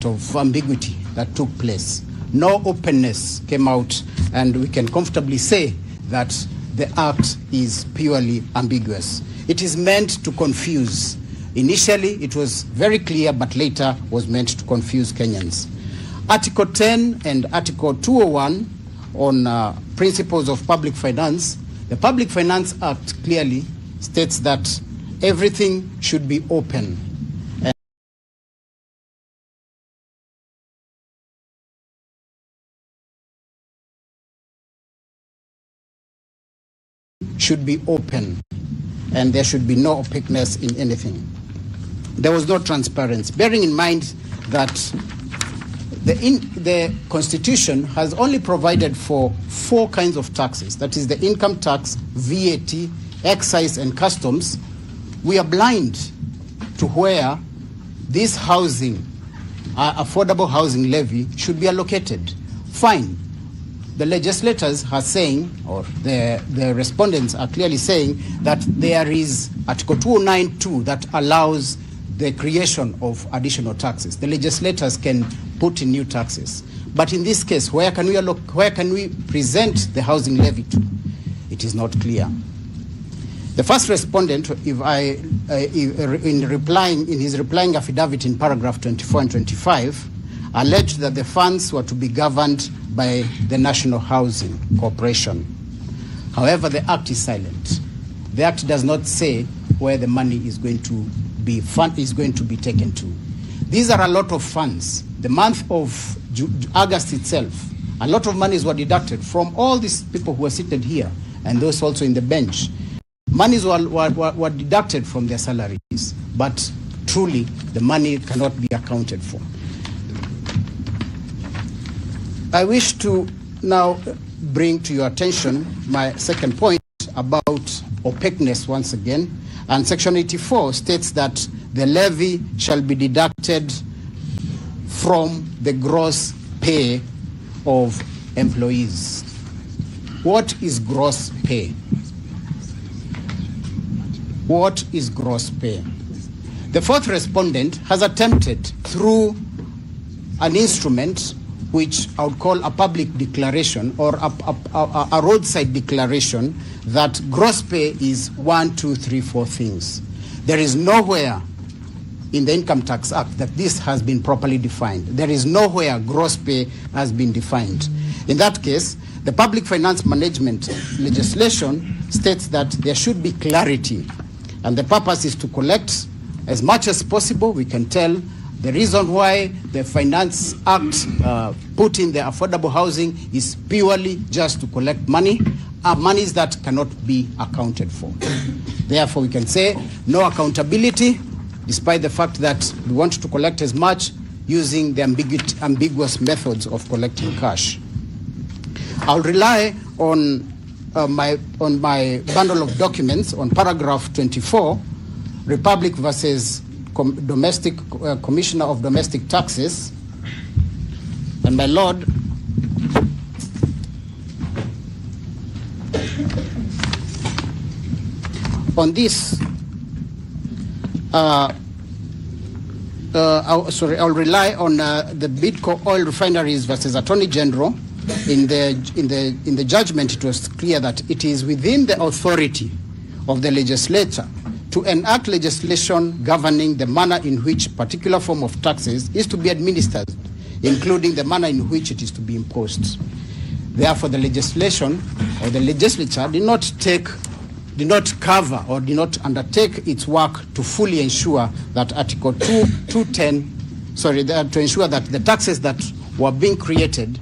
of ambiguity that took place. No openness came out, and we can comfortably say that the act is purely ambiguous. It is meant to confuse. Initially, it was very clear, but later was meant to confuse Kenyans. Article 10 and Article 201 on principles of public finance, the Public Finance Act clearly states that everything should be open. Should be open, and there should be no opaqueness in anything. There was no transparency, bearing in mind that the Constitution has only provided for 4 kinds of taxes. That is the income tax, VAT, excise, and customs. We are blind to where this housing, affordable housing levy, should be allocated. Fine. The legislators are saying, or the respondents are clearly saying, that there is Article 209(2) that allows the creation of additional taxes. The legislators can put in new taxes. But in this case, where can we present the housing levy to? It is not clear. The first respondent, in his replying affidavit in paragraph 24 and 25, alleged that the funds were to be governed by the National Housing Corporation. However, the Act is silent. The Act does not say where the money is going to be taken to. These are a lot of funds. The month of August itself, a lot of monies were deducted from all these people who are seated here and those also in the bench. Monies were deducted from their salaries, but truly the money cannot be accounted for. I wish to now bring to your attention my second point about opaqueness once again. And Section 84 states that the levy shall be deducted from the gross pay of employees. What is gross pay? What is gross pay? The fourth respondent has attempted through an instrument which I would call a public declaration or a roadside declaration that gross pay is 1, 2, 3, 4 things. There is nowhere in the Income Tax Act that this has been properly defined. There is nowhere gross pay has been defined. In that case, the public finance management legislation states that there should be clarity, and the purpose is to collect as much as possible. We can tell the reason why the Finance Act put in the affordable housing is purely just to collect money, monies that cannot be accounted for. Therefore, we can say no accountability, despite the fact that we want to collect as much using the ambiguous methods of collecting cash. I'll rely on my bundle of documents on paragraph 24, Republic versus Commissioner of Domestic Taxes. And my Lord, on this, I'll rely on the Bidco Oil Refineries versus Attorney General. In the judgment, it was clear that it is within the authority of the legislature to enact legislation governing the manner in which particular form of taxes is to be administered, including the manner in which it is to be imposed. Therefore, the legislation or the legislature did not cover or did not undertake its work to fully ensure that Article 210, to ensure that the taxes that were being created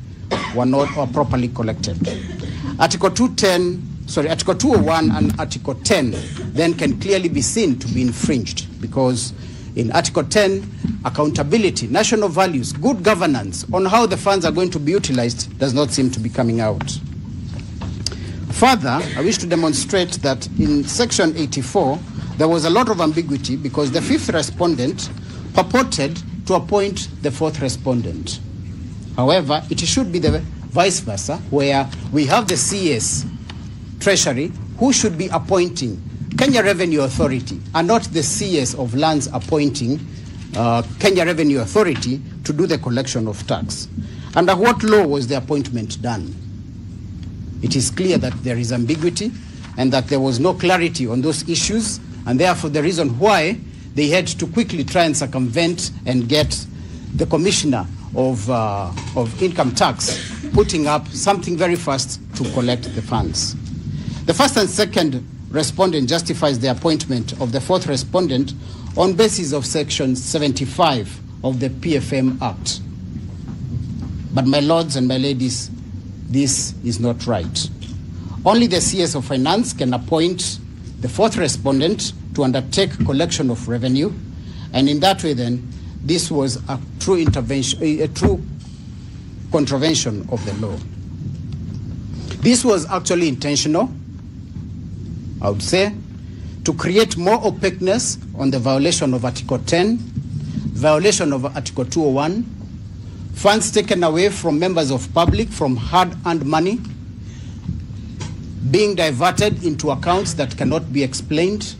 were not or properly collected. Article 201 and Article 10 then can clearly be seen to be infringed, because in Article 10, accountability, national values, good governance on how the funds are going to be utilized does not seem to be coming out. Further, I wish to demonstrate that in Section 84, there was a lot of ambiguity because the fifth respondent purported to appoint the fourth respondent. However, it should be the vice versa, where we have the CS, Treasury, who should be appointing Kenya Revenue Authority and not the CS of lands appointing Kenya Revenue Authority to do the collection of tax. Under what law was the appointment done? It is clear that there is ambiguity and that there was no clarity on those issues, and therefore the reason why they had to quickly try and circumvent and get the Commissioner of Income Tax putting up something very fast to collect the funds. The first and second respondent justifies the appointment of the fourth respondent on basis of Section 75 of the PFM Act. But my lords and my ladies, this is not right. Only the CS of Finance can appoint the fourth respondent to undertake collection of revenue, and in that way then, this was a true intervention, a true contravention of the law. This was actually intentional, I would say, to create more opaqueness on the violation of Article 10, violation of Article 201, funds taken away from members of public from hard-earned money being diverted into accounts that cannot be explained,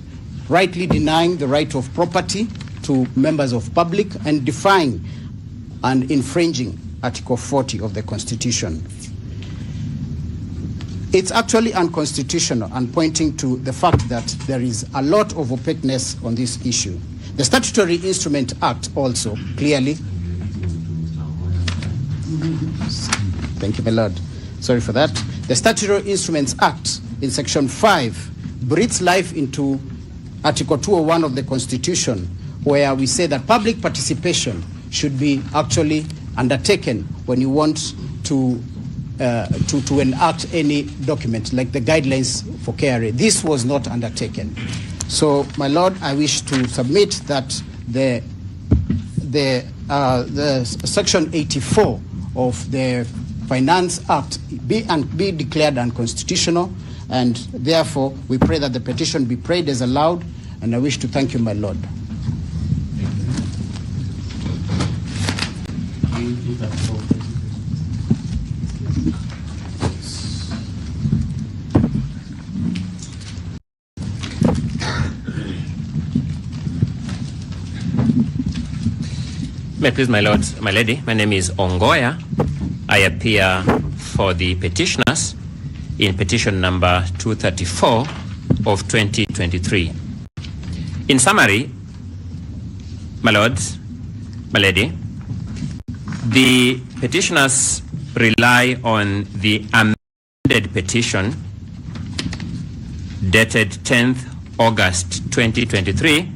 rightly denying the right of property to members of public, and defying and infringing Article 40 of the Constitution. It's actually unconstitutional and pointing to the fact that there is a lot of opaqueness on this issue. The Statutory Instrument Act also clearly, thank you, my lord, sorry for that. The Statutory Instruments Act in Section 5 breathes life into Article 201 of the Constitution, where we say that public participation should be actually undertaken when you want to enact any document, like the guidelines for KRA. This was not undertaken. So, my lord, I wish to submit that the Section 84 of the Finance Act be declared unconstitutional, and therefore we pray that the petition be prayed as allowed, and I wish to thank you, my lord. May it please my lord, my lady, my name is Ongoya. I appear for the petitioners in petition number 234 of 2023. In summary, my lord, my lady, the petitioners rely on the amended petition dated 10th August 2023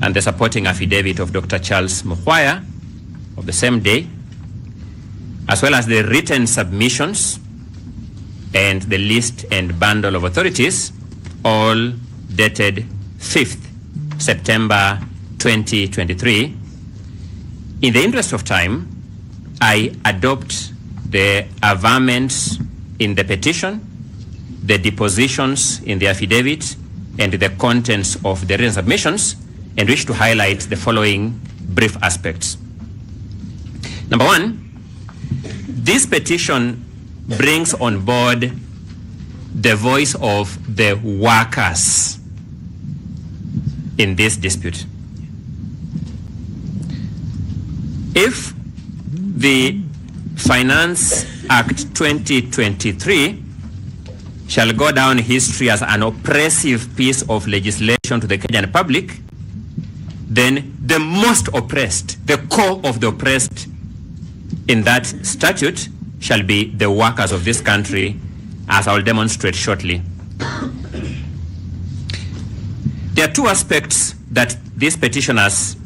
and the supporting affidavit of Dr. Charles Mukhwaya of the same day, as well as the written submissions and the list and bundle of authorities, all dated 5th September 2023. In the interest of time, I adopt the averments in the petition, the depositions in the affidavit, and the contents of the written submissions, and wish to highlight the following brief aspects. Number one, this petition brings on board the voice of the workers in this dispute. If the Finance Act 2023 shall go down history as an oppressive piece of legislation to the Kenyan public, then the most oppressed, the core of the oppressed in that statute shall be the workers of this country, as I will demonstrate shortly. There are two aspects that these petitioners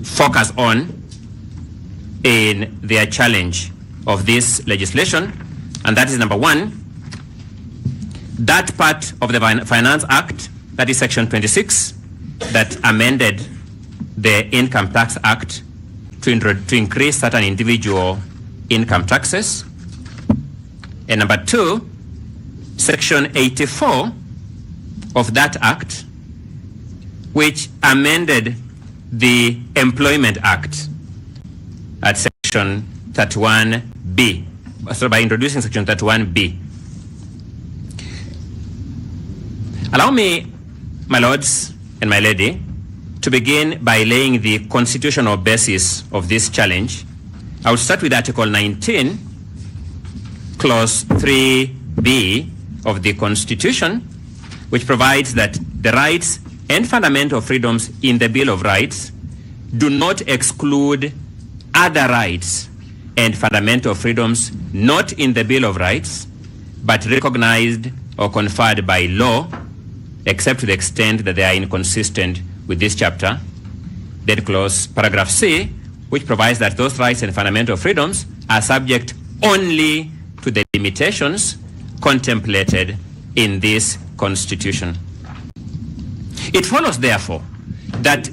focus on in their challenge of this legislation, and that is number one, that part of the Finance Act, that is Section 26, that amended the Income Tax Act to increase certain individual income taxes. And number two, Section 84 of that Act, which amended the Employment Act at Section 31B, so by introducing Section 31B. Allow me, my lords and my lady, to begin by laying the constitutional basis of this challenge, I will start with Article 19, Clause 3B of the Constitution, which provides that the rights and fundamental freedoms in the Bill of Rights do not exclude other rights and fundamental freedoms not in the Bill of Rights, but recognized or conferred by law, except to the extent that they are inconsistent with this chapter. That clause, paragraph C, which provides that those rights and fundamental freedoms are subject only to the limitations contemplated in this Constitution. It follows, therefore, that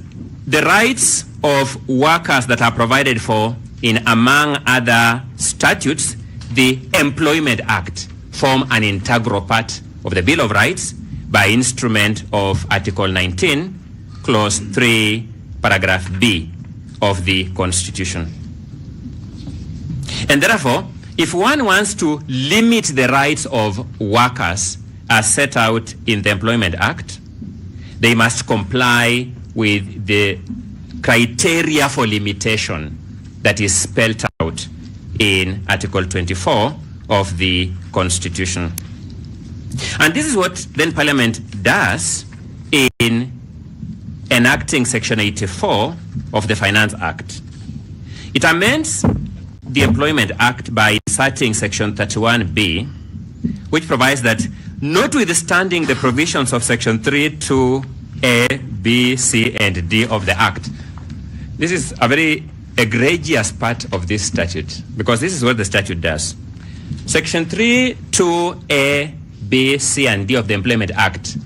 the rights of workers that are provided for in, among other statutes, the Employment Act, form an integral part of the Bill of Rights by instrument of Article 19, Clause 3, Paragraph B of the Constitution. And therefore, if one wants to limit the rights of workers as set out in the Employment Act, they must comply with the criteria for limitation that is spelled out in Article 24 of the Constitution. And this is what then Parliament does in enacting Section 84 of the Finance Act. It amends the Employment Act by inserting Section 31B, which provides that notwithstanding the provisions of Section 32A, B, C, and D of the Act. This is a very egregious part of this statute, because this is what the statute does. Section 32A, B, C, and D of the Employment Act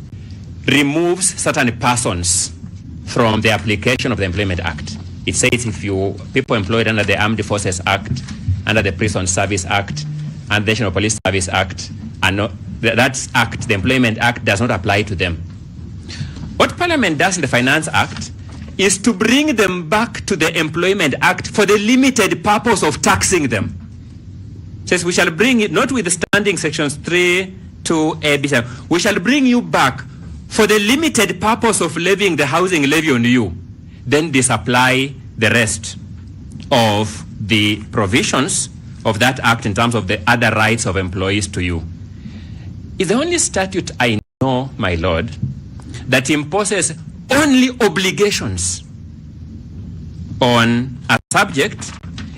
removes certain persons from the application of the Employment Act. It says if people employed under the Armed Forces Act, under the Prison Service Act, and the National Police Service Act, that act, the Employment Act, does not apply to them. What Parliament does in the Finance Act is to bring them back to the Employment Act for the limited purpose of taxing them. It says we shall bring it, notwithstanding sections 3, 2, A, B, 7, we shall bring you back for the limited purpose of levying the housing levy on you. Then disapply the rest of the provisions of that act in terms of the other rights of employees to you. It's the only statute I know, my Lord, that imposes only obligations on a subject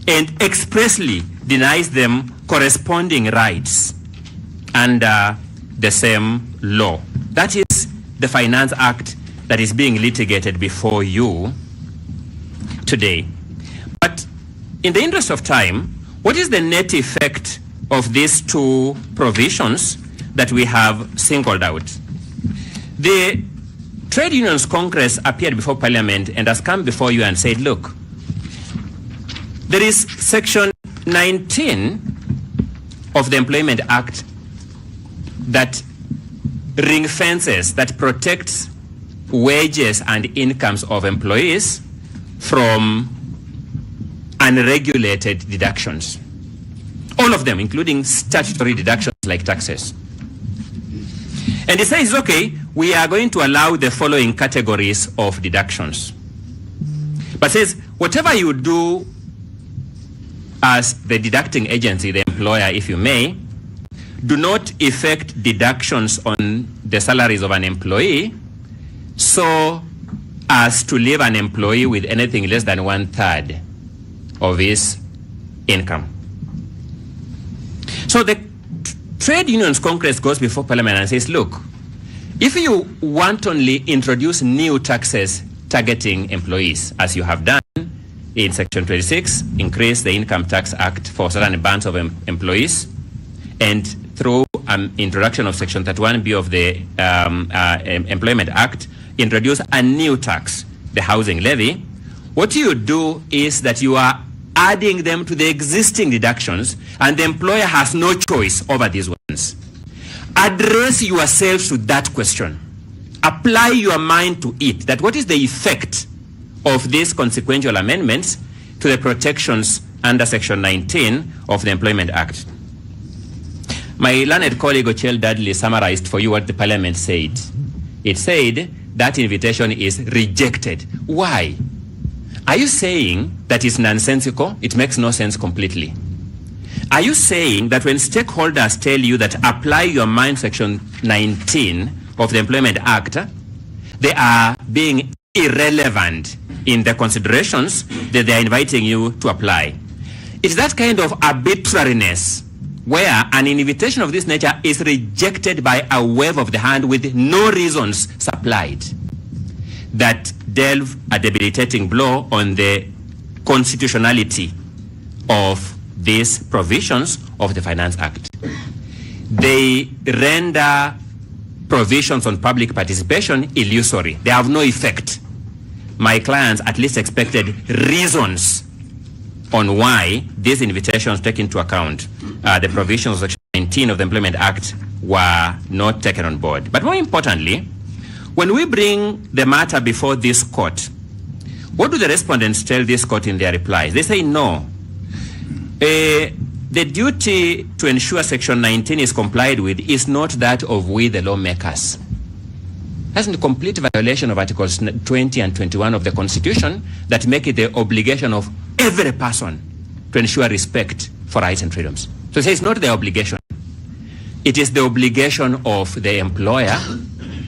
and expressly denies them corresponding rights under the same law. That is the Finance Act that is being litigated before you today. But in the interest of time, what is the net effect of these two provisions that we have singled out? The Trade Unions Congress appeared before Parliament and has come before you and said, look, there is Section 19 of the Employment Act that ring fences, that protects wages and incomes of employees from unregulated deductions. All of them, including statutory deductions like taxes. And it says, okay, we are going to allow the following categories of deductions. But it says, whatever you do as the deducting agency, the employer, if you may, do not effect deductions on the salaries of an employee so as to leave an employee with anything less than 1/3 of his income. So the Trade Unions Congress goes before Parliament and says, look, if you wantonly introduce new taxes targeting employees, as you have done in Section 26, increase the Income Tax Act for certain bands of employees, and through introduction of Section 31B of the Employment Act, introduce a new tax, the housing levy, what you do is that you are adding them to the existing deductions, and the employer has no choice over these ones. Address yourselves to that question. Apply your mind to it, that what is the effect of these consequential amendments to the protections under Section 19 of the Employment Act. My learned colleague Ochel Dudley summarized for you what the Parliament said. It said that invitation is rejected. Why? Are you saying that it's nonsensical? It makes no sense completely. Are you saying that when stakeholders tell you that apply your mind section 19 of the Employment Act, they are being irrelevant in the considerations that they are inviting you to apply? It's that kind of arbitrariness where an invitation of this nature is rejected by a wave of the hand with no reasons supplied that delve a debilitating blow on the constitutionality of these provisions of the Finance Act. They render provisions on public participation illusory. They have no effect. My clients at least expected reasons on why these invitations take into account the provisions of Section 19 of the Employment Act were not taken on board. But more importantly, when we bring the matter before this court, what do the respondents tell this court in their replies? They say no. The duty to ensure Section 19 is complied with is not that of we the lawmakers. That's a complete violation of Articles 20 and 21 of the Constitution that make it the obligation of every person to ensure respect for rights and freedoms. So it says it's not the obligation. It is the obligation of the employer.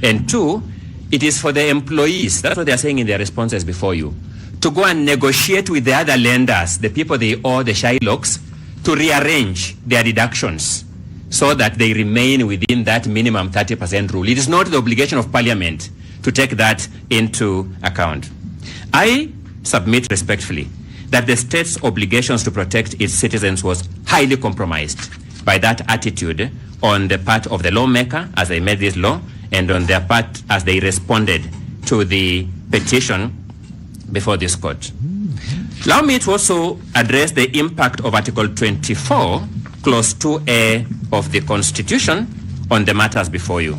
And two, it is for the employees, that's what they are saying in their responses before you, to go and negotiate with the other lenders, the people they owe the Shylocks, to rearrange their deductions so that they remain within that minimum 30% rule. It is not the obligation of Parliament to take that into account. I submit respectfully that the state's obligations to protect its citizens was highly compromised by that attitude on the part of the lawmaker as they made this law, and on their part as they responded to the petition before this court. Allow me to also address the impact of Article 24, Clause 2A of the Constitution on the matters before you.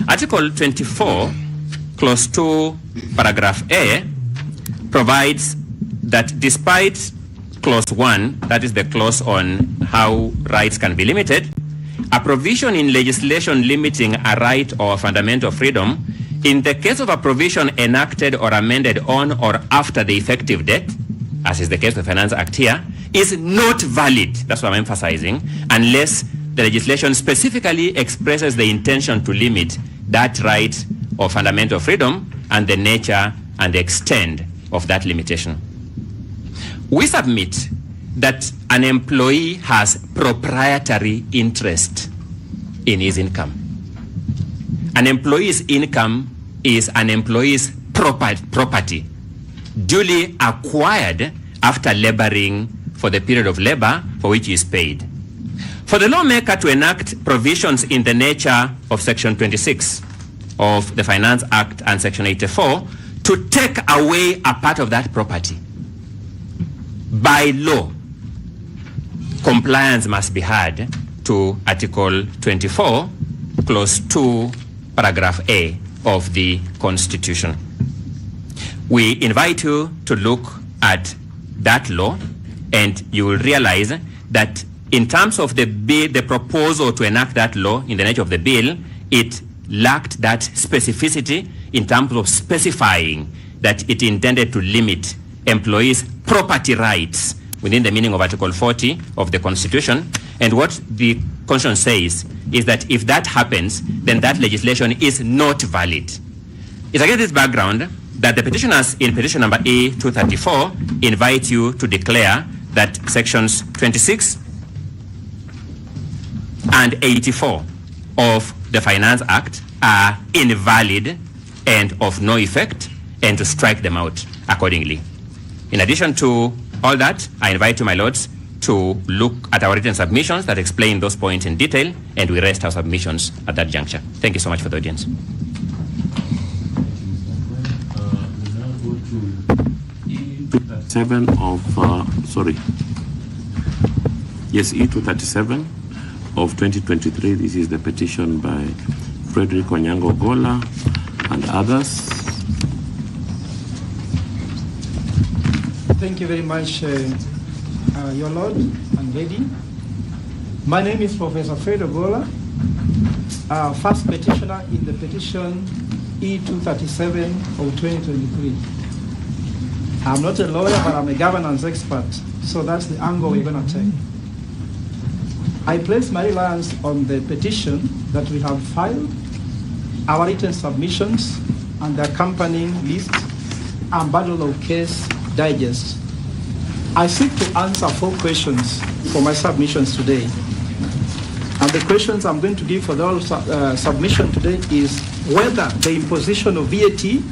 Article 24, Clause 2, Paragraph A, provides that despite Clause 1, that is the clause on how rights can be limited, a provision in legislation limiting a right or fundamental freedom in the case of a provision enacted or amended on or after the effective date, as is the case with the Finance Act here, is not valid, that's what I'm emphasizing, unless the legislation specifically expresses the intention to limit that right or fundamental freedom and the nature and the extent of that limitation. We submit that an employee has proprietary interest in his income. An employee's income is an employee's property, duly acquired after laboring for the period of labor for which he is paid. For the lawmaker to enact provisions in the nature of Section 26 of the Finance Act and Section 84 to take away a part of that property, by law, compliance must be had to Article 24, Clause 2, Paragraph A of the Constitution. We invite you to look at that law, and you will realize that in terms of the bill, the proposal to enact that law in the nature of the bill, it lacked that specificity in terms of specifying that it intended to limit employees' property rights within the meaning of Article 40 of the Constitution. And what the Constitution says is that if that happens, then that legislation is not valid. It's against this background that the petitioners in petition number A234 invite you to declare that sections 26 and 84 of the Finance Act are invalid and of no effect, and to strike them out accordingly. In addition to all that, I invite you, my lords, to look at our written submissions that explain those points in detail, and we rest our submissions at that juncture. Thank you so much for the audience. We now go to E237 of, E237 of 2023. This is the petition by Frederick Onyango Gola and others. Thank you very much, Your Lord and Lady. My name is Professor Fred Ogola, first petitioner in the petition E237 of 2023. I'm not a lawyer, but I'm a governance expert, so that's the angle we're going to take. I place my reliance on the petition that we have filed, our written submissions, and the accompanying list and bundle of case digest. I seek to answer 4 questions for my submissions today. And the questions I'm going to give for the submission today is whether the imposition of VAT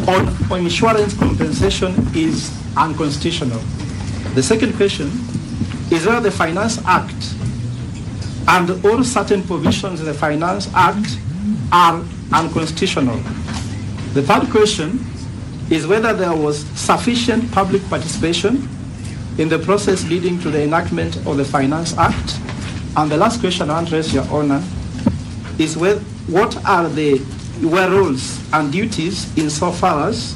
on insurance compensation is unconstitutional. The second question is whether the Finance Act and all certain provisions in the Finance Act are unconstitutional. The third question is whether there was sufficient public participation in the process leading to the enactment of the Finance Act. And the last question I address, Your Honor, is what are the roles and duties insofar as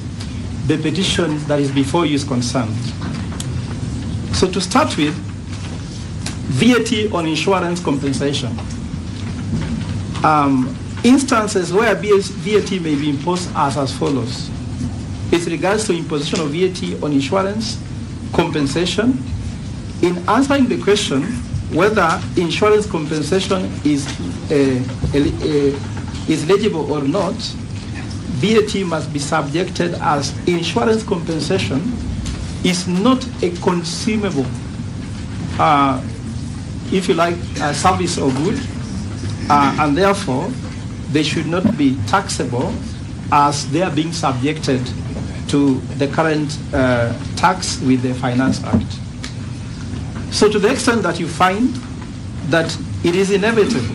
the petition that is before you is concerned. So to start with, VAT on insurance compensation. Instances where VAT may be imposed are as follows. With regards to imposition of VAT on insurance compensation, in answering the question whether insurance compensation is eligible or not, VAT must be subjected as insurance compensation is not a consumable, if you like, service or good, and therefore they should not be taxable as they are being subjected to the current tax with the Finance Act. So to the extent that you find that it is inevitable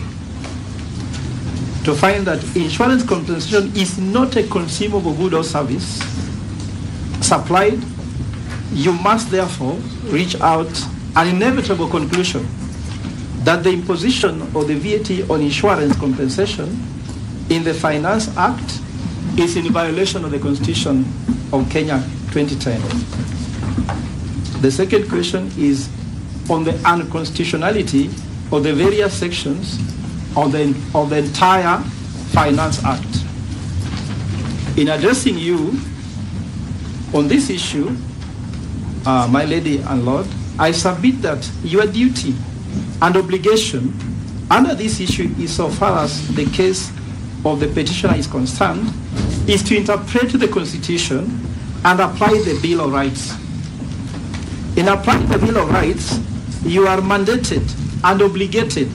to find that insurance compensation is not a consumable good or service supplied, you must therefore reach out an inevitable conclusion that the imposition of the VAT on insurance compensation in the Finance Act is in violation of the Constitution of Kenya 2010. The second question is on the unconstitutionality of the various sections of the entire Finance Act. In addressing you on this issue, my lady and lord, I submit that your duty and obligation under this issue is so far as the case of the petitioner is concerned, is to interpret the Constitution and apply the Bill of Rights. In applying the Bill of Rights, you are mandated and obligated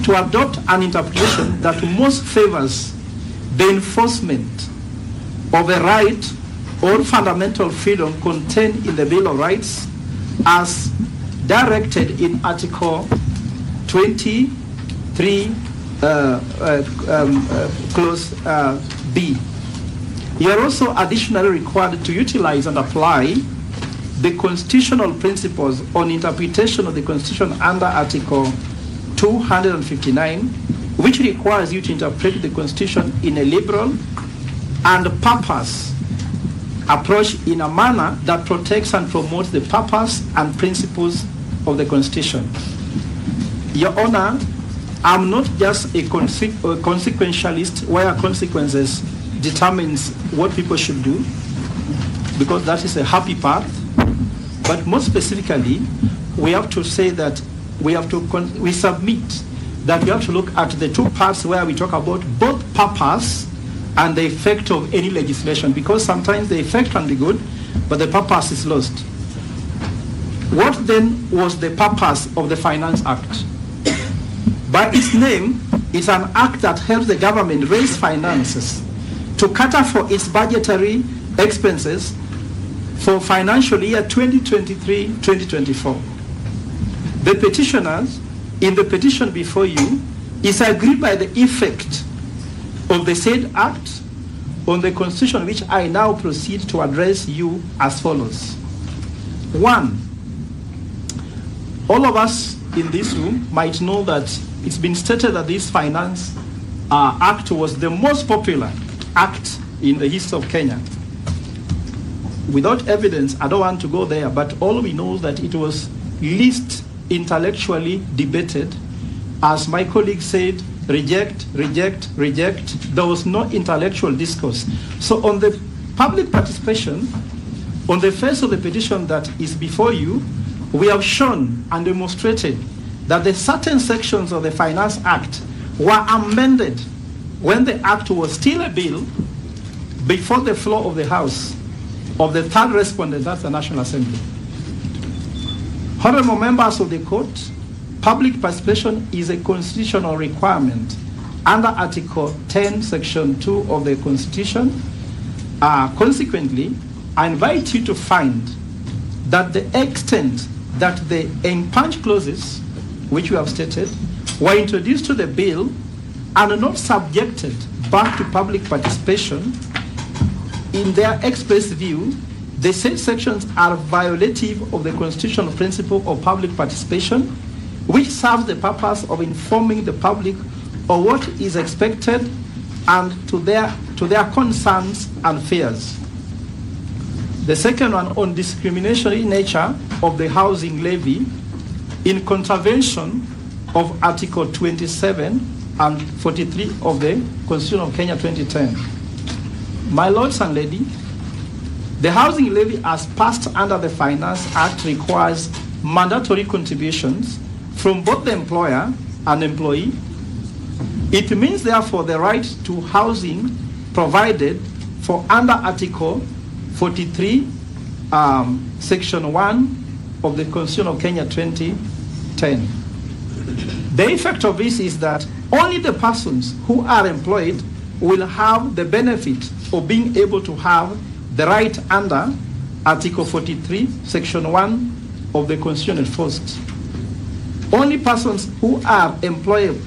to adopt an interpretation that most favors the enforcement of a right or fundamental freedom contained in the Bill of Rights as directed in Article 23, Clause B. You are also additionally required to utilize and apply the constitutional principles on interpretation of the Constitution under Article 259, which requires you to interpret the Constitution in a liberal and purpose approach in a manner that protects and promotes the purpose and principles of the Constitution. Your Honor, I'm not just a consequentialist where consequences determines what people should do, because that is a happy path. But more specifically, we have to say that we submit that we have to look at the two parts where we talk about both purpose and the effect of any legislation, because sometimes the effect can be good, but the purpose is lost. What then was the purpose of the Finance Act? By its name, it's an act that helps the government raise finances to cater for its budgetary expenses for financial year 2023-2024. The petitioners, in the petition before you, is agreed by the effect of the said act on the Constitution, which I now proceed to address you as follows. 1, all of us in this room might know that it's been stated that this Finance Act was the most popular act in the history of Kenya. Without evidence, I don't want to go there, but all we know is that it was least intellectually debated, as my colleague said, reject, reject, reject. There was no intellectual discourse. So on the public participation, on the face of the petition that is before you, we have shown and demonstrated that the certain sections of the Finance Act were amended when the Act was still a bill before the floor of the House of the third respondent, that's the National Assembly. Honorable members of the court, public participation is a constitutional requirement under Article 10, Section 2 of the Constitution. Consequently, I invite you to find that the extent that the impunch clauses, which we have stated, were introduced to the bill and are not subjected back to public participation, in their express view, the said sections are violative of the constitutional principle of public participation, which serves the purpose of informing the public of what is expected and to their concerns and fears. The second one, on discriminatory nature of the housing levy in contravention of Article 27 and 43 of the Constitution of Kenya 2010. My lords and ladies, the housing levy as passed under the Finance Act requires mandatory contributions from both the employer and employee. It means, therefore, the right to housing provided for under Article 43, Section 1 of the Constitution of Kenya 2010. The effect of this is that only the persons who are employed will have the benefit of being able to have the right under Article 43, Section 1 of the Constitution enforced. Only persons who are employment,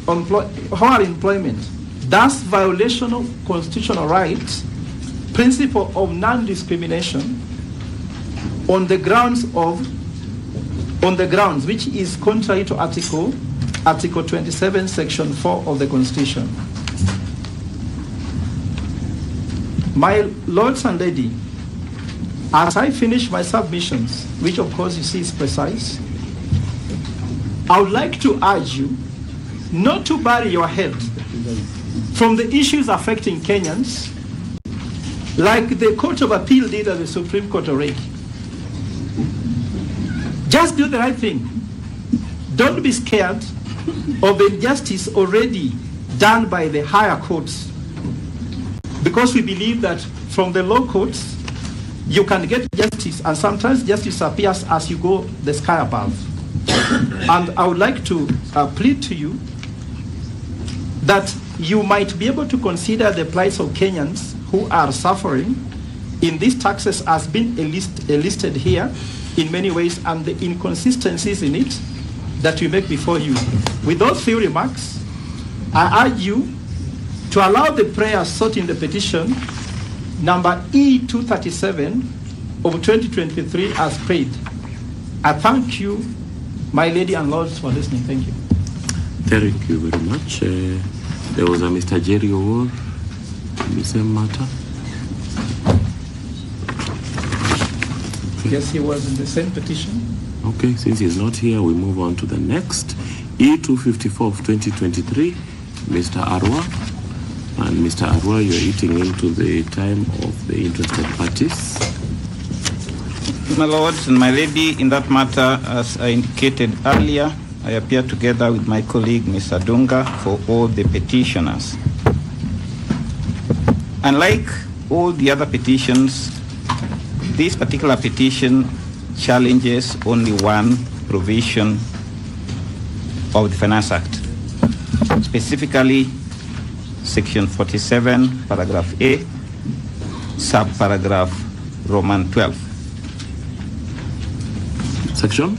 thus violation of constitutional rights, principle of non-discrimination on the grounds which is contrary to Article 27, Section 4 of the Constitution. My lords and ladies, as I finish my submissions, which of course you see is precise, I would like to urge you not to bury your head from the issues affecting Kenyans, like the Court of Appeal did at the Supreme Court already. Just do the right thing. Don't be scared of the injustice already done by the higher courts, because we believe that from the low courts you can get justice, and sometimes justice appears as you go the sky above. And I would like to plead to you that you might be able to consider the plights of Kenyans who are suffering in these taxes as being listed here in many ways, and the inconsistencies in it that we make before you. With those few remarks, I urge you to allow the prayers sought in the petition number E237 of 2023 as prayed. I thank you, my lady and lords, for listening. Thank you. Thank you very much. There was a Mr. Jerry Owor in the same matter. Yes, he was in the same petition. Okay, since he's not here, we move on to the next. E254 of 2023, Mr. Arwa. And Mr. Arwa, you're eating into the time of the interested parties. My lords and my lady, in that matter, as I indicated earlier, I appear together with my colleague, Mr. Dunga, for all the petitioners. Unlike all the other petitions, this particular petition challenges only one provision of the Finance Act, specifically Section 47, Paragraph A, Subparagraph Roman 12. Section?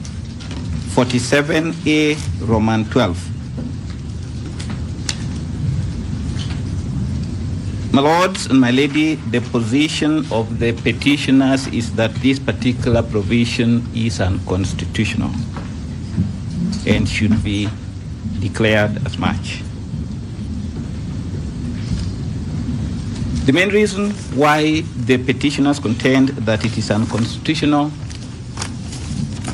47A, Roman 12. My lords and my lady, the position of the petitioners is that this particular provision is unconstitutional and should be declared as much. The main reason why the petitioners contend that it is unconstitutional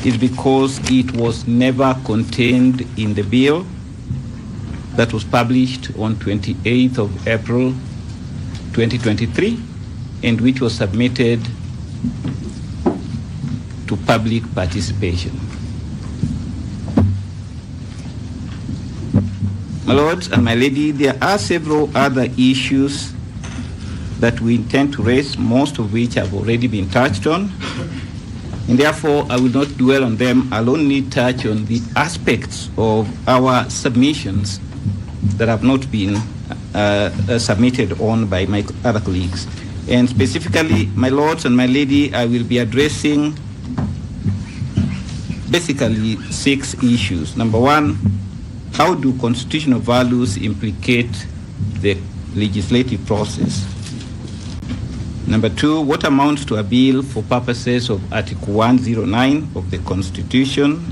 is because it was never contained in the bill that was published on 28th of April 2023 and which was submitted to public participation. My lords and my lady, there are several other issues that we intend to raise, most of which have already been touched on, and therefore I will not dwell on them. I'll only touch on the aspects of our submissions that have not been submitted on by my other colleagues. And specifically, my lords and my lady, I will be addressing basically 6 issues. Number 1, how do constitutional values implicate the legislative process? Number 2, what amounts to a bill for purposes of Article 109 of the Constitution?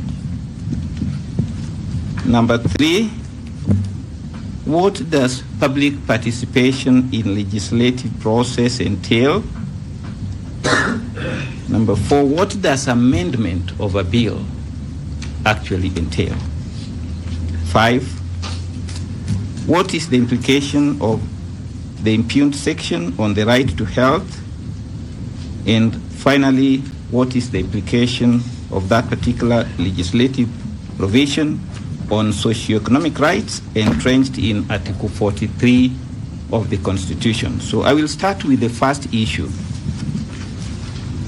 Number 3, what does public participation in legislative process entail? Number 4, what does amendment of a bill actually entail? 5, what is the implication of the impugned section on the right to health? And finally, what is the implication of that particular legislative provision on socioeconomic rights entrenched in Article 43 of the Constitution? So I will start with the first issue.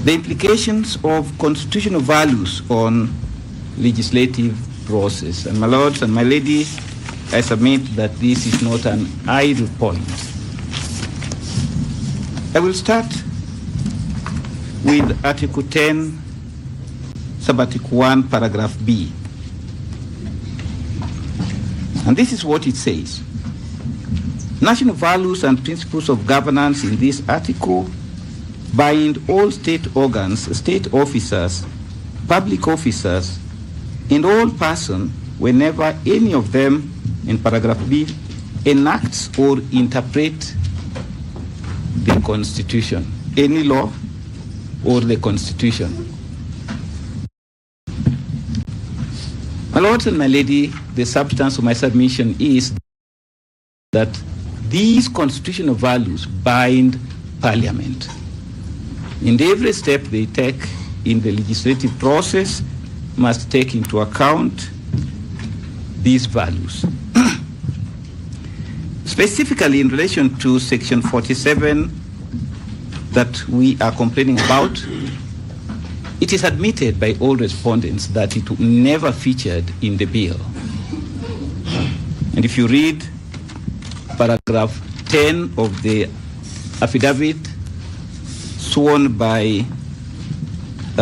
The implications of constitutional values on legislative process. And my lords and my lady, I submit that this is not an idle point. I will start with Article 10, Subarticle 1, Paragraph B. And this is what it says. National values and principles of governance in this article bind all state organs, state officers, public officers, and all persons whenever any of them, in Paragraph B, enacts or interprets the Constitution, any law or the Constitution. My lords and my lady, the substance of my submission is that these constitutional values bind Parliament. And every step they take in the legislative process must take into account these values. Specifically in relation to Section 47 that we are complaining about, it is admitted by all respondents that it never featured in the bill. And if you read Paragraph 10 of the affidavit sworn by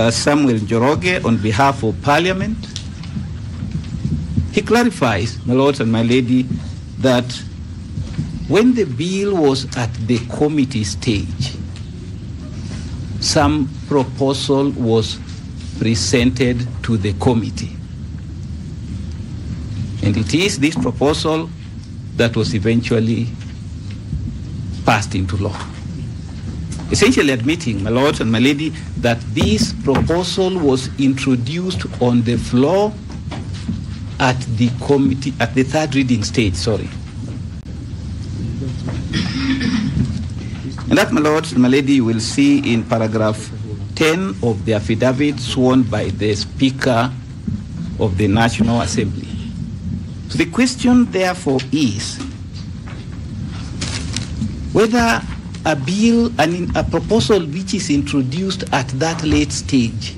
Samuel Njoroge on behalf of Parliament, he clarifies, my lords and my lady, that when the bill was at the committee stage, some proposal was presented to the committee. And it is this proposal that was eventually passed into law. Essentially admitting, my lords and my lady, that this proposal was introduced on the floor at the committee, at the third reading stage, And that, my lords and my lady, you will see in Paragraph 10 of the affidavit sworn by the Speaker of the National Assembly. So the question, therefore, is whether a bill, a proposal which is introduced at that late stage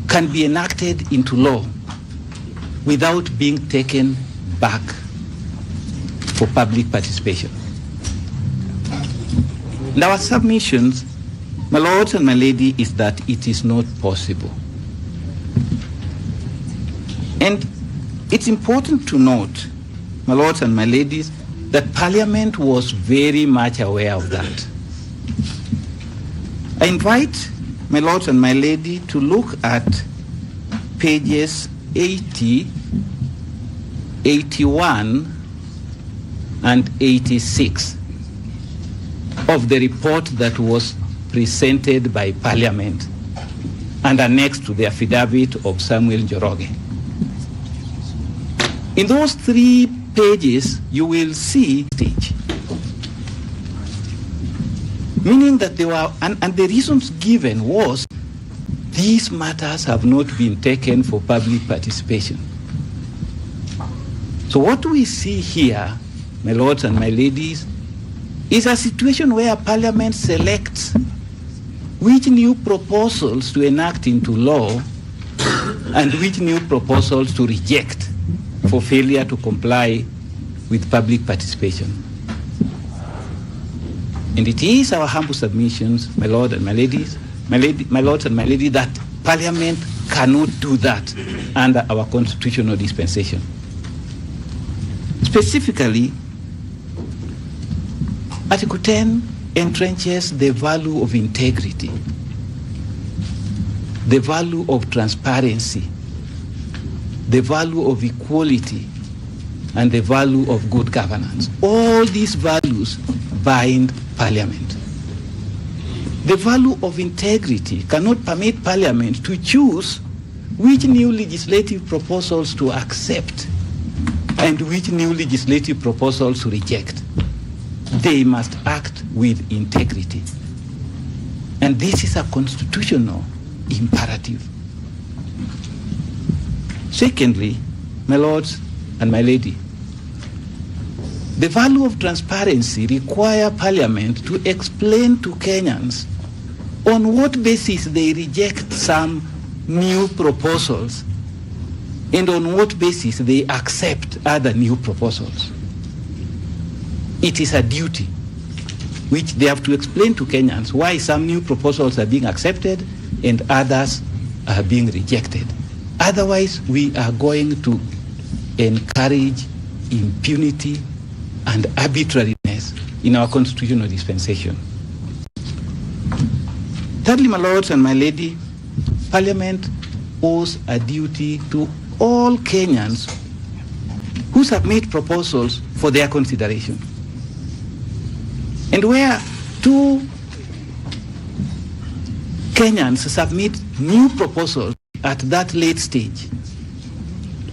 can be enacted into law without being taken back for public participation. And our submissions, my lords and my lady, is that it is not possible. And it's important to note, my lords and my ladies, that Parliament was very much aware of that. I invite my lords and my lady to look at pages 80, 81, and 86 of the report that was presented by Parliament and annexed to the affidavit of Samuel Njoroge. In those 3 pages, you will see stage. Meaning that they were, and the reasons given was, these matters have not been taken for public participation. So what we see here, my lords and my ladies, is a situation where Parliament selects which new proposals to enact into law and which new proposals to reject for failure to comply with public participation. And it is our humble submissions, my lord and my ladies, my lords and my ladies, that Parliament cannot do that under our constitutional dispensation. Specifically, Article 10 entrenches the value of integrity, the value of transparency, the value of equality, and the value of good governance. All these values bind Parliament. The value of integrity cannot permit Parliament to choose which new legislative proposals to accept and which new legislative proposals to reject. They must act with integrity. And this is a constitutional imperative. Secondly, my lords and my lady, the value of transparency requires Parliament to explain to Kenyans on what basis they reject some new proposals and on what basis they accept other new proposals. It is a duty which they have to explain to Kenyans why some new proposals are being accepted and others are being rejected. Otherwise, we are going to encourage impunity and arbitrariness in our constitutional dispensation. Thirdly, my lords and my lady, Parliament owes a duty to all Kenyans who submit proposals for their consideration. And where two Kenyans submit new proposals at that late stage,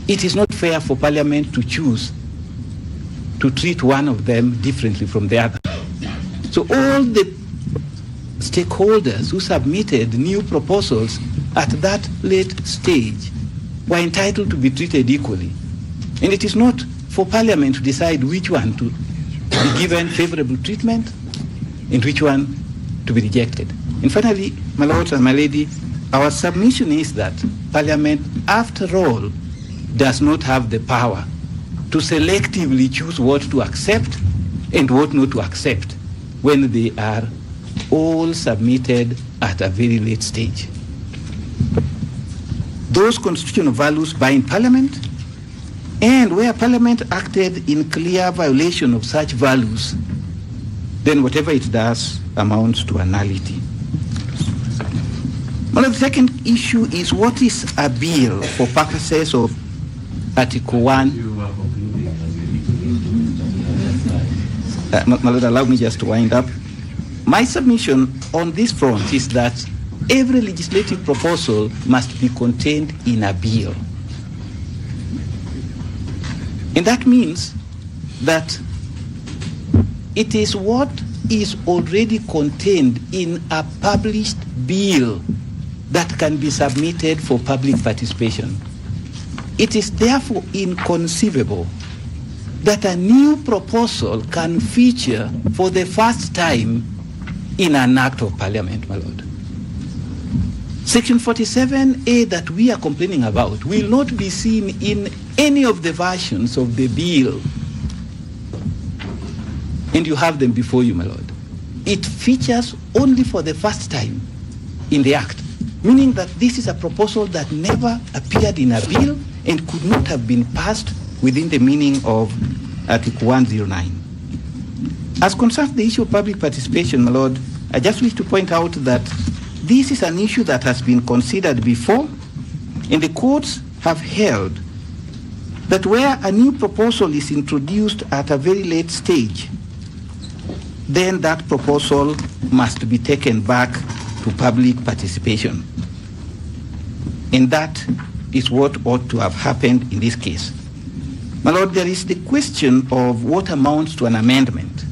it is not fair for Parliament to choose to treat one of them differently from the other. So all the stakeholders who submitted new proposals at that late stage were entitled to be treated equally. And it is not for Parliament to decide which one to be given favorable treatment and which one to be rejected. And finally, my lords and my lady, our submission is that Parliament, after all, does not have the power to selectively choose what to accept and what not to accept when they are all submitted at a very late stage. Those constitutional values bind Parliament, and where Parliament acted in clear violation of such values, then whatever it does amounts to a nullity. Well, the second issue is, what is a bill for purposes of Article 1? My Lord, allow me just to wind up. My submission on this front is that every legislative proposal must be contained in a bill. And that means that it is what is already contained in a published bill that can be submitted for public participation. It is therefore inconceivable that a new proposal can feature for the first time in an act of Parliament, my Lord. Section 47A that we are complaining about will not be seen in any of the versions of the bill. And you have them before you, my Lord. It features only for the first time in the Act, meaning that this is a proposal that never appeared in a bill and could not have been passed within the meaning of Article 109. As concerns the issue of public participation, my Lord, I just wish to point out that this is an issue that has been considered before, and the courts have held that where a new proposal is introduced at a very late stage, then that proposal must be taken back to public participation. And that is what ought to have happened in this case. My Lord, there is the question of what amounts to an amendment.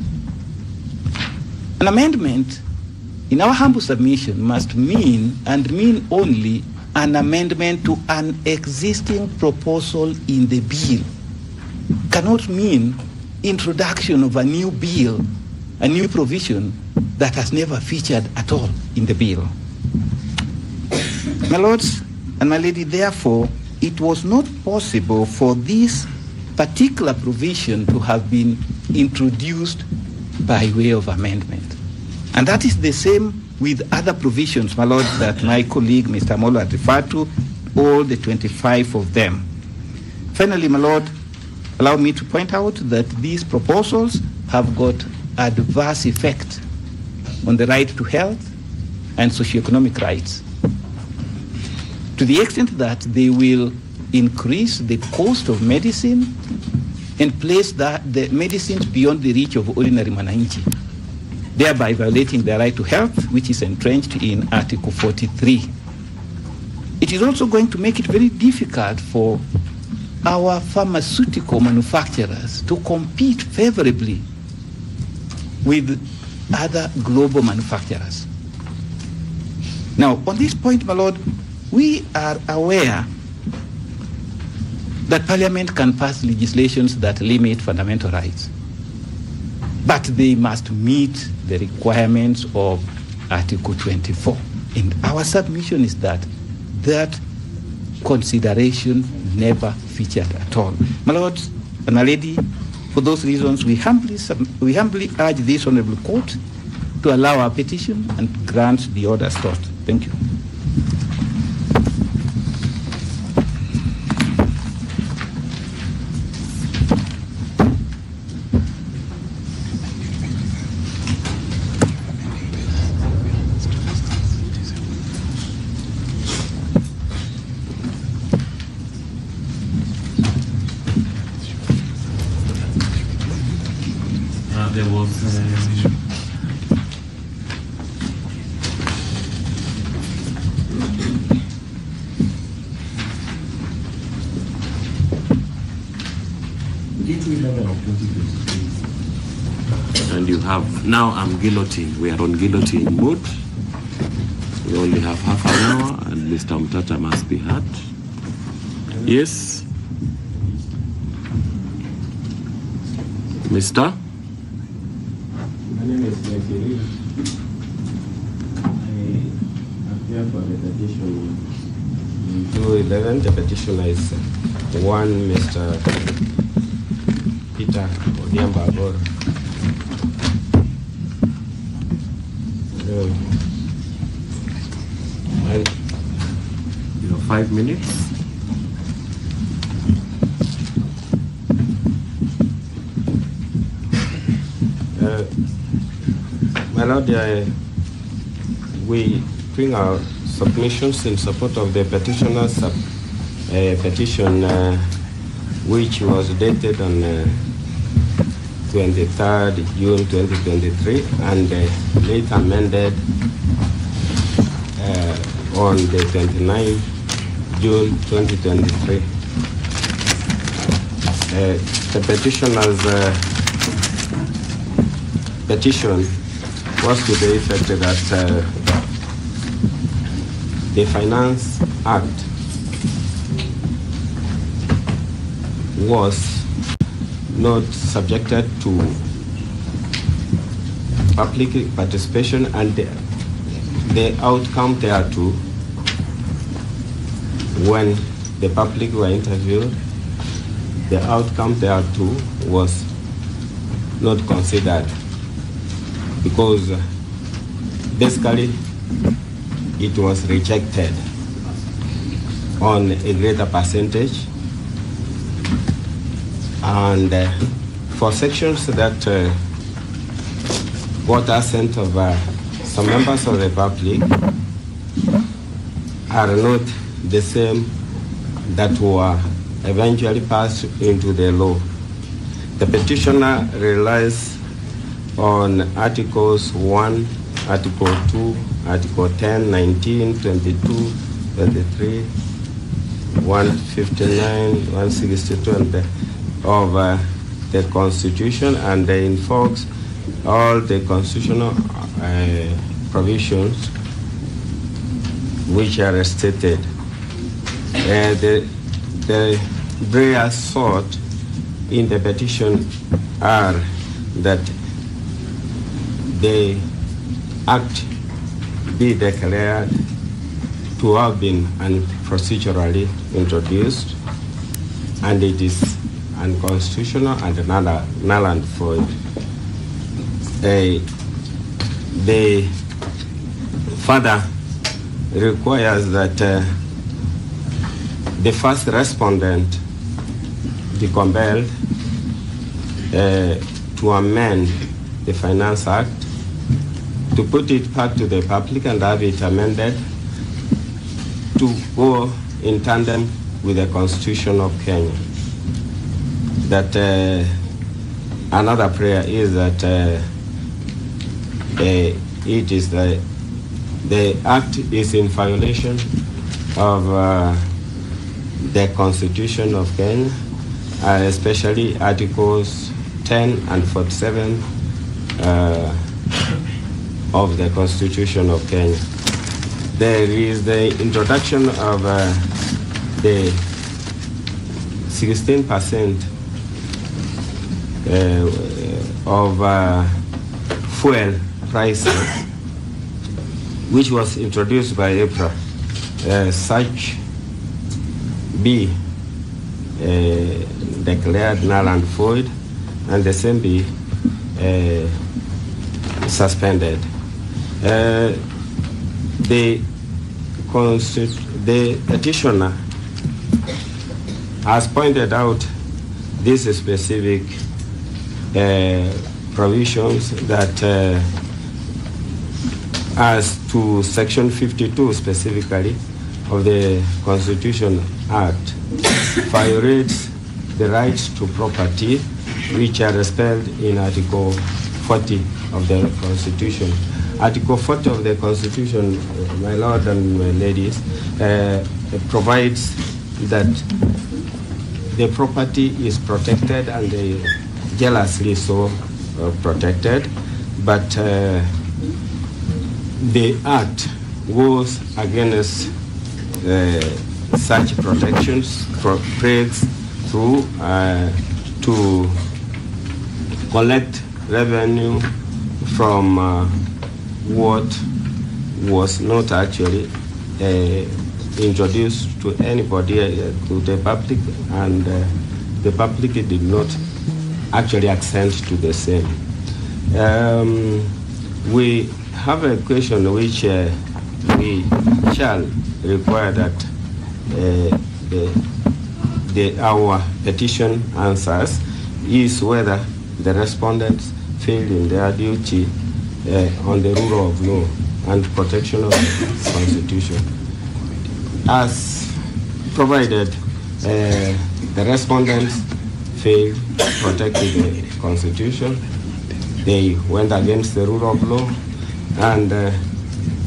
An amendment, in our humble submission, must mean and mean only an amendment to an existing proposal in the bill. Cannot mean introduction of a new bill, a new provision that has never featured at all in the bill. My lords and my lady, therefore, it was not possible for this particular provision to have been introduced by way of amendment. And that is the same with other provisions, my lord, that my colleague, Mr. Molo, had referred to, all the 25 of them. Finally, my lord, allow me to point out that these proposals have got adverse effect on the right to health and socioeconomic rights, to the extent that they will increase the cost of medicine and place the medicines beyond the reach of ordinary mwananchi, thereby violating their right to health, which is entrenched in Article 43. It is also going to make it very difficult for our pharmaceutical manufacturers to compete favorably with other global manufacturers. Now, on this point, my lord, we are aware that Parliament can pass legislations that limit fundamental rights, but they must meet the requirements of Article 24. And our submission is that that consideration never featured at all. My lords and my lady, for those reasons, we humbly urge this honorable court to allow our petition and grant the order sought. Thank you. There was and you have now I'm guillotine. We are on guillotine mode. We only have half an hour and Mr. Mtata must be heard. Yes. Mr. My name is Nyayo. I appear for the petition 211. The petitioner is one Mr. Peter Odiamba Agoro. You have 5 minutes. My Lord, we bring our submissions in support of the petitioner's petition, which was dated on 23rd June 2023 and later amended on the 29th June 2023. The petitioner's petition was to the effect that the Finance Act was not subjected to public participation, and the outcome thereto, when the public were interviewed, the outcome thereto was not considered, because basically it was rejected on a greater percentage, and for sections that got assent of some members of the public are not the same that were eventually passed into the law. The petitioner relies on Articles 1, Article 2, Article 10, 19, 22, 23, 159, 162, and of the Constitution and invokes all the constitutional provisions which are stated. The prayers sought in the petition are that the act be declared to have been procedurally introduced, and it is unconstitutional and null and void. The further requires that the first respondent be compelled to amend the Finance Act, to put it back to the public and have it amended to go in tandem with the Constitution of Kenya. That another prayer is that it is the act is in violation of the Constitution of Kenya, especially Articles 10 and 47 of the Constitution of Kenya. There is the introduction of the 16% of fuel prices, which was introduced by April. Such be declared null and void, and the same be suspended. The petitioner has pointed out these specific provisions that as to Section 52 specifically of the Constitution Act violates the rights to property which are spelled in Article 40 of the Constitution. Article 40 of the Constitution, my lord and my ladies, provides that the property is protected and jealously so protected, but the Act goes against such protections, breaks through to collect revenue from what was not actually introduced to anybody, to the public, and the public did not actually assent to the same. We have a question which we shall require that our petition answers is whether the respondents failed in their duty on the rule of law and protection of the Constitution. As provided, the respondents failed to protect the Constitution, they went against the rule of law, and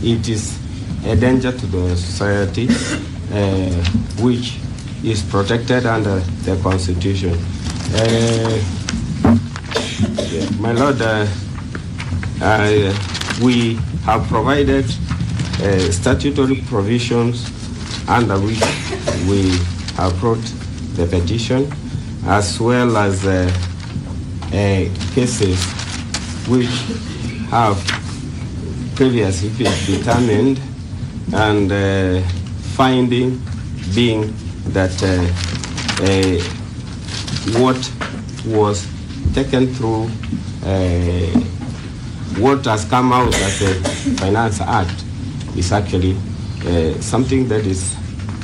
it is a danger to the society which is protected under the Constitution. My Lord, we have provided statutory provisions under which we have brought the petition, as well as cases which have previously been determined, and finding being that what was taken through what has come out as a Finance Act is actually something that is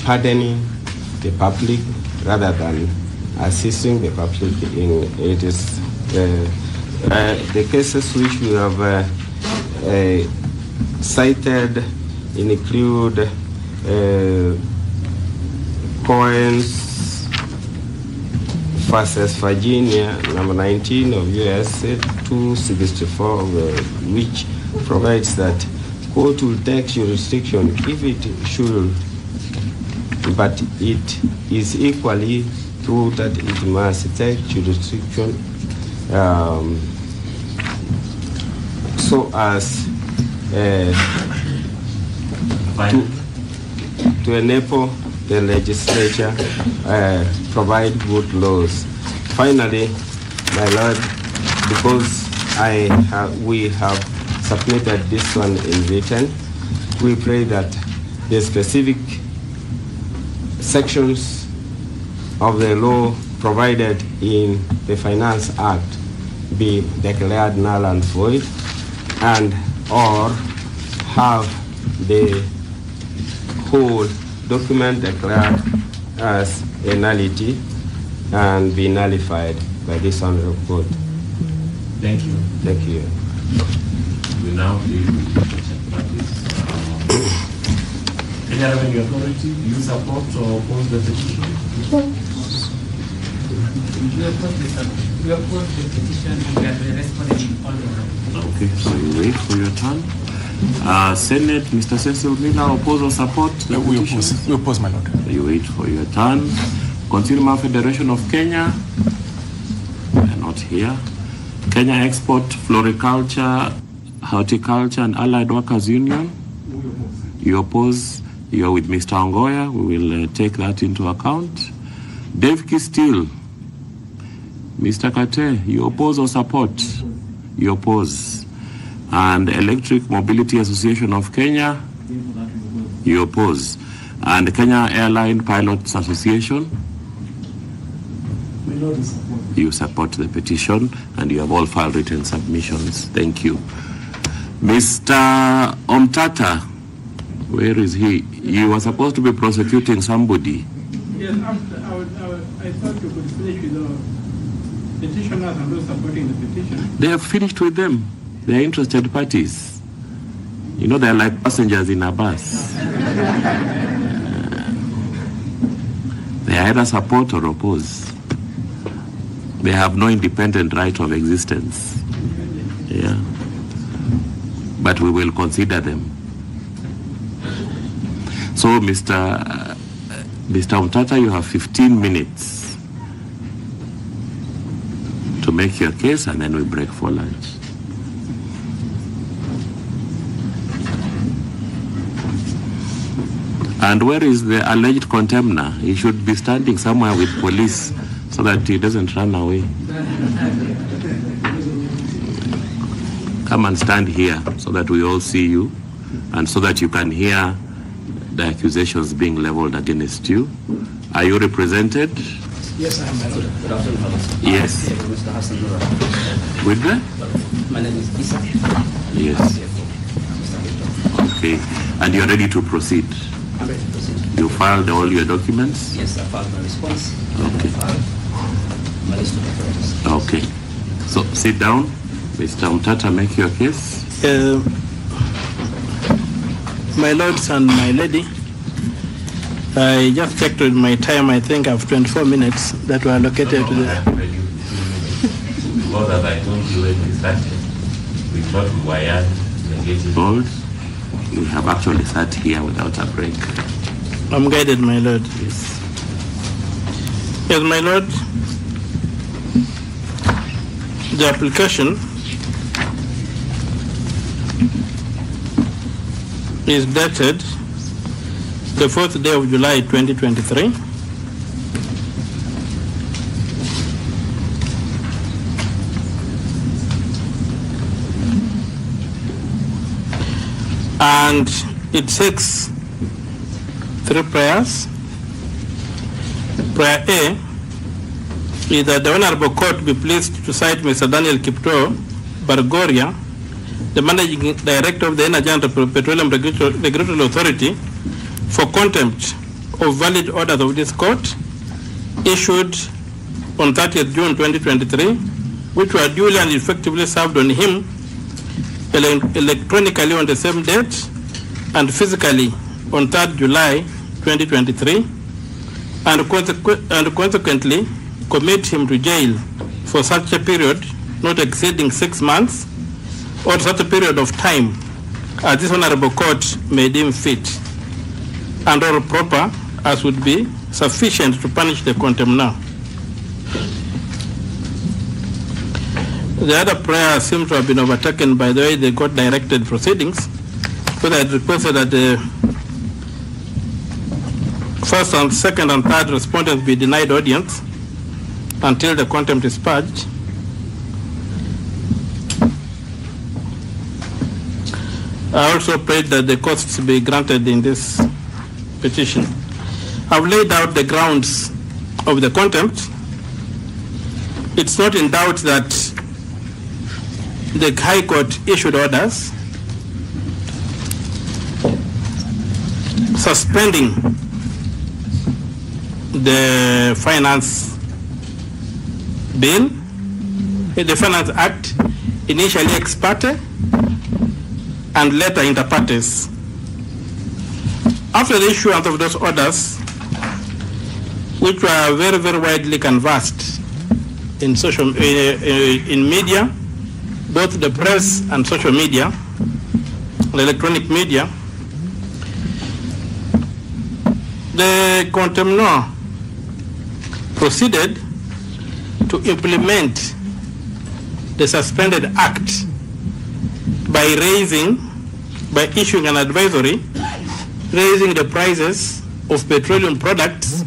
hardening the public rather than assisting the public in it. Is the cases which we have cited include Cohen's versus Virginia, number 19 of U.S. 264, which provides that court will take jurisdiction if it should, but it is equally through that it must take jurisdiction so as to enable the legislature provide good laws. Finally, my Lord, because we have submitted this one in written, we pray that the specific sections of the law provided in the Finance Act be declared null and void, and or have the whole document declared as a nullity and be nullified by this honorable court. Thank you. Thank you. We now deal with parties. Kenya Revenue Authority, do you support or oppose the petition? We oppose the petition and we are responding all the way. Okay, so you wait for your turn. Senate, Mr. Cecil Miller, oppose or support the petition? We oppose, my lord. You wait for your turn. Consumer Federation of Kenya, they are not here. Kenya Export, Floriculture, Horticulture and Allied Workers Union, you oppose. You are with Mr. Ongoya. We will take that into account. Devki Steel, Mr. Kate, you oppose or support? You oppose. And Electric Mobility Association of Kenya, you oppose. And Kenya Airline Pilots Association, you support the petition, and you have all filed written submissions. Thank you. Mr. Omtata, where is he? You were supposed to be prosecuting somebody. Yes, I thought you could finish with the petitioners and those supporting the petition. They have finished with them. They are interested parties. You know, they are like passengers in a bus. They either support or oppose. They have no independent right of existence. Yeah. But we will consider them. So, Mr. Umtata, you have 15 minutes to make your case, and then we break for lunch. And where is the alleged contemner? He should be standing somewhere with police so that he doesn't run away. Come and stand here so that we all see you and so that you can hear the accusations being leveled against you. Are you represented? Yes, I am, my lord. Good afternoon. Yes. Mr. Hassan Nura. With the? My name is Isa. Yes. Okay. And you're ready to proceed? I'm ready to proceed. You filed all your documents? Yes, I filed my response. Okay. I filed my list of authorities. Okay. So sit down. Mr. Umtata, make your case. My lords and my lady, I just checked with my time. I think I have 24 minutes that were allocated to the... Because as I told you when we started, we thought we were young, engaging old. We have actually sat here without a break. I'm guided, my lord. Yes. Yes, my lord. The application is dated the 4th day of July 2023. And it seeks 3 prayers. Prayer A is that the Honorable Court be pleased to cite Mr. Daniel Kipto Bargoria, the Managing Director of the Energy and Petroleum Regulatory Authority, for contempt of valid orders of this court issued on 30th June 2023, which were duly and effectively served on him electronically on the same date and physically on 3rd July 2023, and consequently commit him to jail for such a period not exceeding 6 months or such a period of time as this honorable court may deem fit, and all proper as would be sufficient to punish the contemnor. The other prayer seems to have been overtaken by the way they got directed proceedings. So I had requested that the first and second and third respondents be denied audience until the contempt is purged. I also prayed that the costs be granted in this petition. I've laid out the grounds of the contempt. It's not in doubt that the High Court issued orders suspending the Finance Bill, the Finance Act, initially ex parte and later inter partes. After the issuance of those orders, which were very, very widely canvassed in in media, both the press and social media, the electronic media, the contemnor proceeded to implement the suspended act by issuing an advisory, raising the prices of petroleum products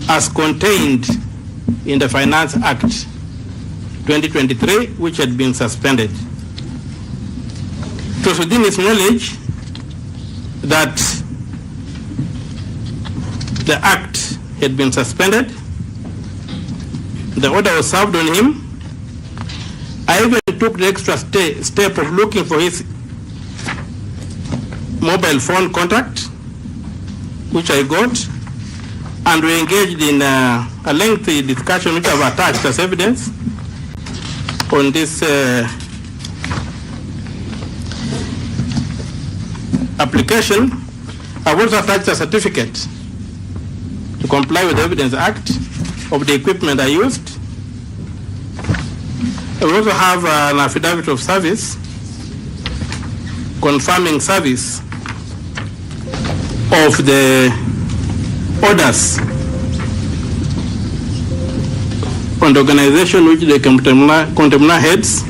as contained in the Finance Act 2023, which had been suspended. It was within his knowledge that the act had been suspended. The order was served on him. I even took the extra step of looking for his mobile phone contact, which I got, and we engaged in a lengthy discussion which I've attached as evidence on this application. I've also attached a certificate to comply with the Evidence Act of the equipment I used. I also have an affidavit of service confirming service of the orders on the organization which the contemnor heads.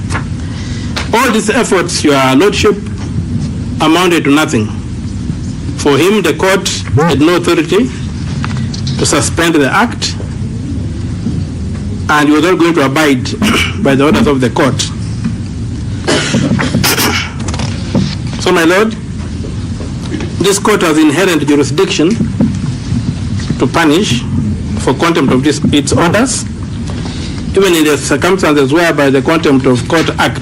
All these efforts, Your Lordship, amounted to nothing. For him, the court had no authority to suspend the act, and he was not going to abide by the orders of the court. So, my Lord, this court has inherent jurisdiction to punish for contempt of its orders, even in the circumstances whereby the Contempt of Court Act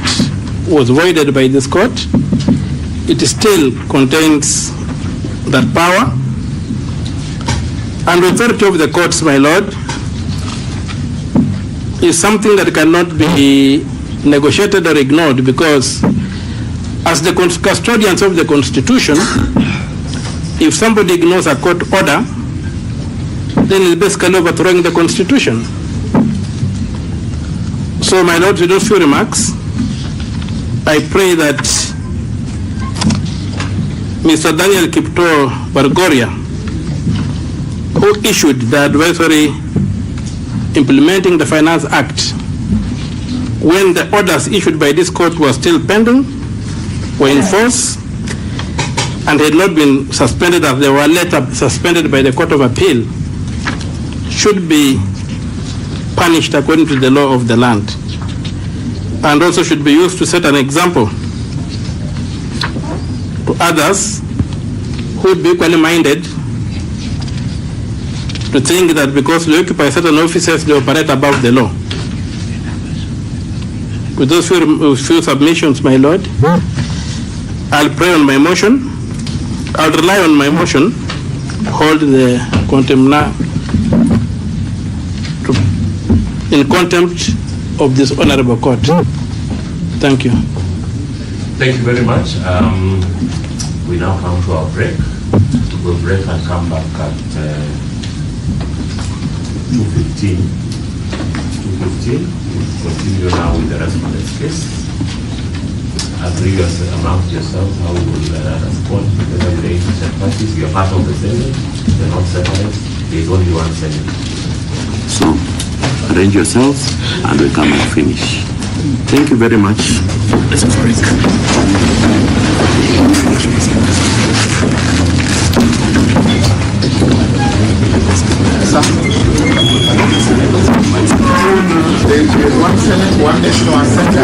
was voided by this court. It still contains that power. And the authority of the courts, my Lord, is something that cannot be negotiated or ignored, because as the custodians of the Constitution, if somebody ignores a court order, then it's basically overthrowing the Constitution. So, my Lord, with those few remarks, I pray that Mr. Daniel Kipto Bargoria, who issued the advisory implementing the Finance Act, when the orders issued by this court were still pending, were in force, and had not been suspended as they were later suspended by the Court of Appeal, should be punished according to the law of the land, and also should be used to set an example to others who would be equally minded to think that because they occupy certain offices, they operate above the law. With those few submissions, my Lord, I'll pray on my motion. I'll rely on my motion, hold the contemnor in contempt of this honorable court. Thank you. Thank you very much. We now come to our break. We'll break and come back at 2:15. 2:15. We'll continue now with the rest of this case. Agree amongst yourselves how we will respond to the interested parties. You're part of the Senate, they're not separate. There's only one Senate. So, arrange yourselves and we come and finish. Thank you very much. Let's break. One Senate, one National Assembly.